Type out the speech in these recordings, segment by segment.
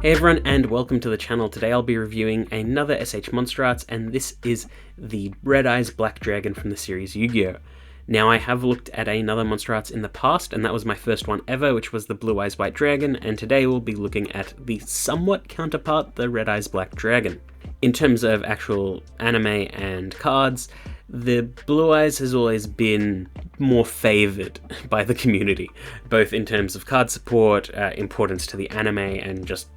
Hey everyone, and welcome to the channel. Today I'll be reviewing another S.H.Monsterarts, and this is the Red Eyes Black Dragon from the series Yu-Gi-Oh! Now, I have looked at another Monsterarts in the past, and that was my first one ever, which was the Blue Eyes White Dragon, and today we'll be looking at the somewhat counterpart, the Red Eyes Black Dragon. In terms of actual anime and cards, the Blue Eyes has always been more favoured by the community, both in terms of card support, importance to the anime, and just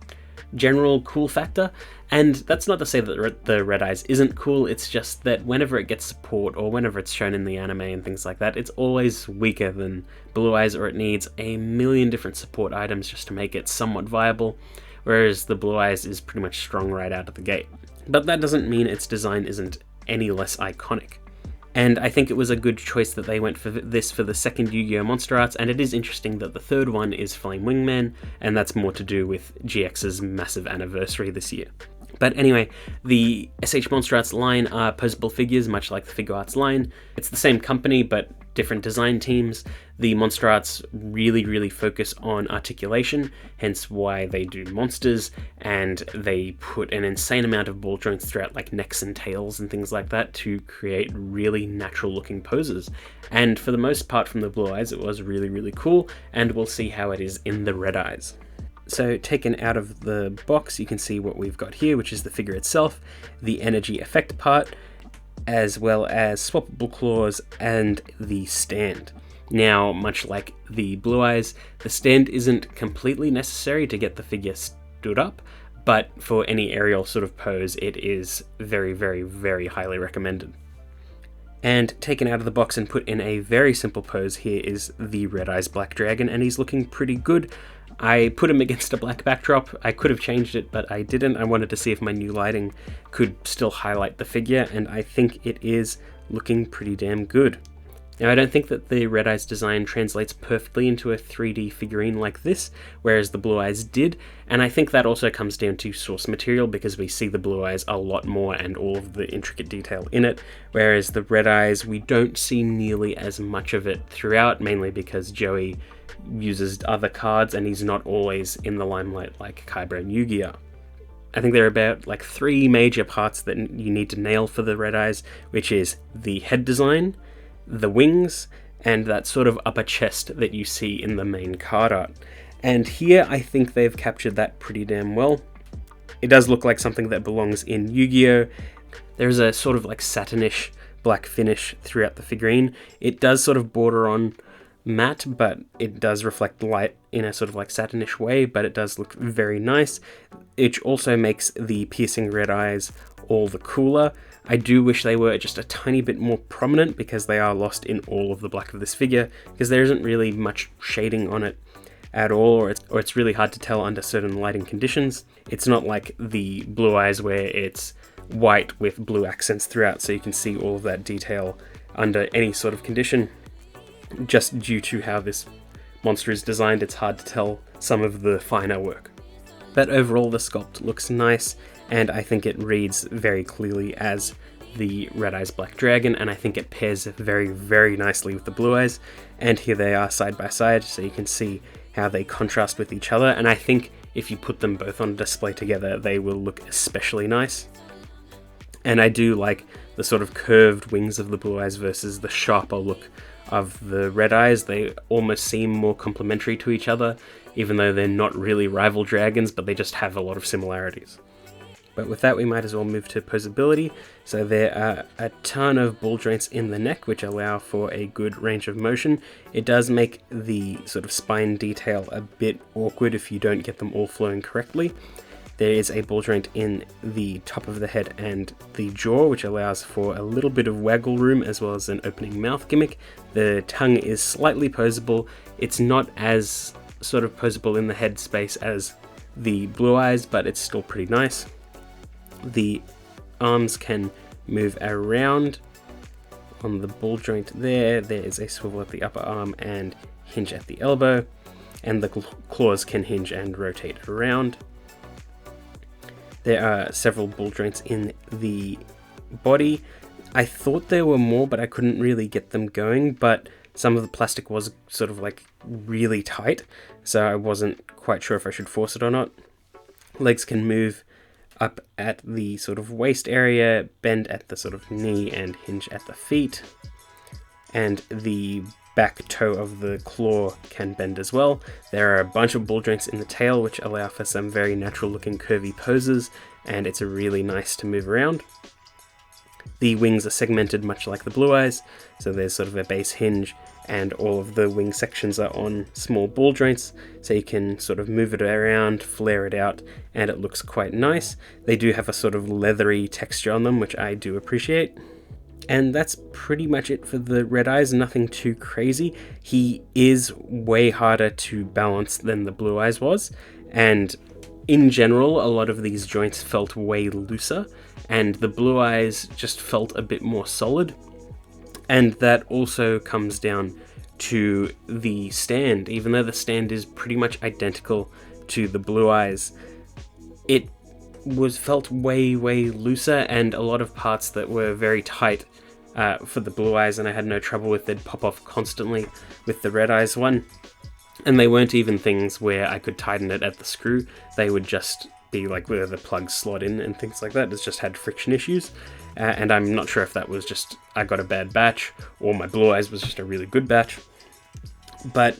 general cool factor. And that's not to say that the Red Eyes isn't cool, it's just that whenever it gets support or whenever it's shown in the anime and things like that, it's always weaker than Blue Eyes, or it needs a million different support items just to make it somewhat viable, whereas the Blue Eyes is pretty much strong right out of the gate. But that doesn't mean its design isn't any less iconic. And I think it was a good choice that they went for this for the second Yu-Gi-Oh! Monsterarts, and it is interesting that the third one is Flame Wingman, and that's more to do with GX's massive anniversary this year. But anyway, the S.H.Monsterarts line are posable figures, much like the Figuarts line. It's the same company, but different design teams. The Monsterarts really focus on articulation, hence why they do monsters, and they put an insane amount of ball joints throughout, like necks and tails and things like that, to create really natural looking poses. And for the most part from the Blue Eyes, it was really cool, and we'll see how it is in the Red Eyes. So taken out of the box, you can see what we've got here, which is the figure itself, the energy effect part, as well as swappable claws and the stand. Now, much like the Blue Eyes, the stand isn't completely necessary to get the figure stood up, but for any aerial sort of pose, it is very highly recommended. And taken out of the box and put in a very simple pose here is the Red Eyes Black Dragon, and he's looking pretty good. I put him against a black backdrop. I could have changed it, but I didn't. I wanted to see if my new lighting could still highlight the figure, and I think it is looking pretty damn good. Now, I don't think that the Red Eyes design translates perfectly into a 3D figurine like this, whereas the Blue Eyes did, and I think that also comes down to source material, because we see the Blue Eyes a lot more and all of the intricate detail in it, whereas the Red Eyes, we don't see nearly as much of it throughout, mainly because Joey uses other cards and he's not always in the limelight like Kaiba and Yu-Gi-Oh! I think there are about like 3 major parts that you need to nail for the Red Eyes, which is the head design, the wings, and that sort of upper chest that you see in the main card art. And here I think they've captured that pretty damn well. It does look like something that belongs in Yu-Gi-Oh! There's a sort of like satinish black finish throughout the figurine. It does sort of border on matte, but it does reflect light in a sort of like satinish way, but it does look very nice. It also makes the piercing red eyes all the cooler. I do wish they were just a tiny bit more prominent, because they are lost in all of the black of this figure, because there isn't really much shading on it at all, or it's really hard to tell under certain lighting conditions. It's not like the Blue Eyes where it's white with blue accents throughout, so you can see all of that detail under any sort of condition. Just due to how this monster is designed, it's hard to tell some of the finer work. But overall, the sculpt looks nice, and I think it reads very clearly as the Red Eyes Black Dragon, and I think it pairs very nicely with the Blue Eyes. And here they are side by side, so you can see how they contrast with each other, and I think if you put them both on display together, they will look especially nice. And I do like the sort of curved wings of the Blue Eyes versus the sharper look of the Red Eyes. They almost seem more complementary to each other, even though they're not really rival dragons, but they just have a lot of similarities. But with that, we might as well move to posability. So there are a ton of ball joints in the neck, which allow for a good range of motion. It does make the sort of spine detail a bit awkward if you don't get them all flowing correctly. There is a ball joint in the top of the head and the jaw, which allows for a little bit of waggle room as well as an opening mouth gimmick. The tongue is slightly posable. It's not as sort of posable in the head space as the Blue Eyes, but it's still pretty nice. The arms can move around on the ball joint there. There is a swivel at the upper arm and hinge at the elbow, and the claws can hinge and rotate around. There are several ball joints in the body. I thought there were more, but I couldn't really get them going, but some of the plastic was sort of like really tight, so I wasn't quite sure if I should force it or not. Legs can move up at the sort of waist area, bend at the sort of knee, and hinge at the feet. And the back toe of the claw can bend as well. There are a bunch of ball joints in the tail which allow for some very natural looking curvy poses, and it's really nice to move around. The wings are segmented much like the blue eyes, so there's sort of a base hinge, and all of the wing sections are on small ball joints, so you can sort of move it around, flare it out, and it looks quite nice. They do have a sort of leathery texture on them, which I do appreciate. And that's pretty much it for the red eyes, nothing too crazy. He is way harder to balance than the blue eyes was, and in general, a lot of these joints felt way looser, and the blue eyes just felt a bit more solid. And that also comes down to the stand. Even though the stand is pretty much identical to the blue eyes, it felt way looser, and a lot of parts that were very tight for the blue eyes and I had no trouble with, they'd pop off constantly with the red eyes one. And they weren't even things where I could tighten it at the screw, they would just be like where the plugs slot in and things like that. It's just had friction issues, and I'm not sure if that was just I got a bad batch or my blue eyes was just a really good batch. But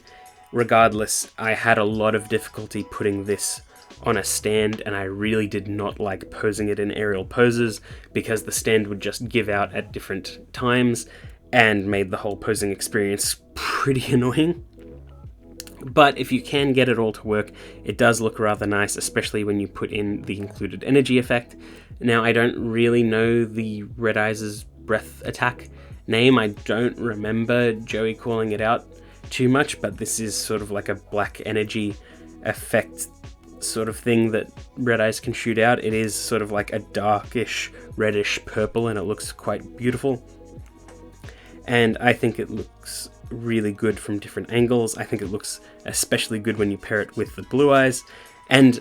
regardless, I had a lot of difficulty putting this on a stand, and I really did not like posing it in aerial poses because the stand would just give out at different times and made the whole posing experience pretty annoying. But if you can get it all to work, it does look rather nice, especially when you put in the included energy effect. Now, I don't really know the Red Eyes' breath attack name. I don't remember Joey calling it out too much, but this is sort of like a black energy effect sort of thing that Red Eyes can shoot out. It is sort of like a darkish reddish purple, and it looks quite beautiful. And I think it looks really good from different angles. I think it looks especially good when you pair it with the blue eyes, and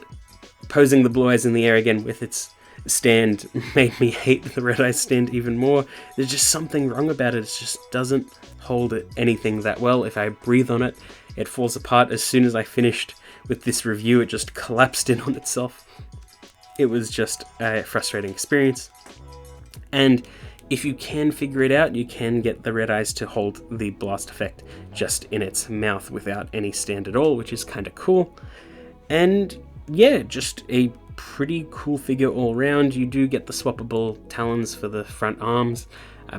posing the blue eyes in the air again with its stand made me hate the Red Eyes stand even more. There's just something wrong about it. It just doesn't hold anything that well. If I breathe on it, it falls apart. As soon as I finished with this review, it just collapsed in on itself. It was just a frustrating experience. And if you can figure it out, you can get the Red Eyes to hold the blast effect just in its mouth without any stand at all, which is kind of cool. And yeah, just a pretty cool figure all around. You do get the swappable talons for the front arms,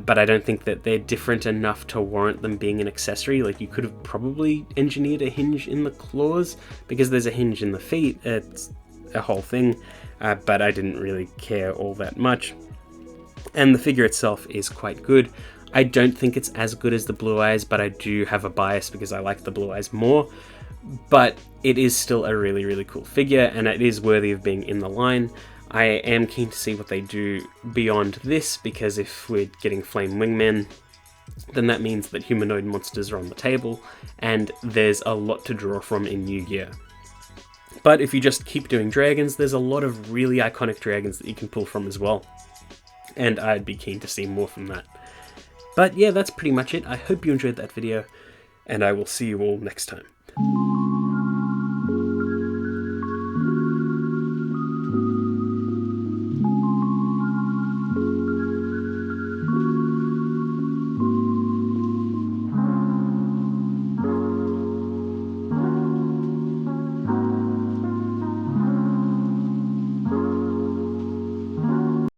but I don't think that they're different enough to warrant them being an accessory. Like, you could have probably engineered a hinge in the claws, because there's a hinge in the feet. It's a whole thing, but I didn't really care all that much. And the figure itself is quite good. I don't think it's as good as the blue eyes, but I do have a bias because I like the blue eyes more. But it is still a really cool figure, and it is worthy of being in the line. I am keen to see what they do beyond this, because if we're getting Flame Wingmen, then that means that humanoid monsters are on the table, and there's a lot to draw from in Yu-Gi-Oh! But if you just keep doing dragons, there's a lot of really iconic dragons that you can pull from as well, and I'd be keen to see more from that. But yeah, that's pretty much it. I hope you enjoyed that video, and I will see you all next time.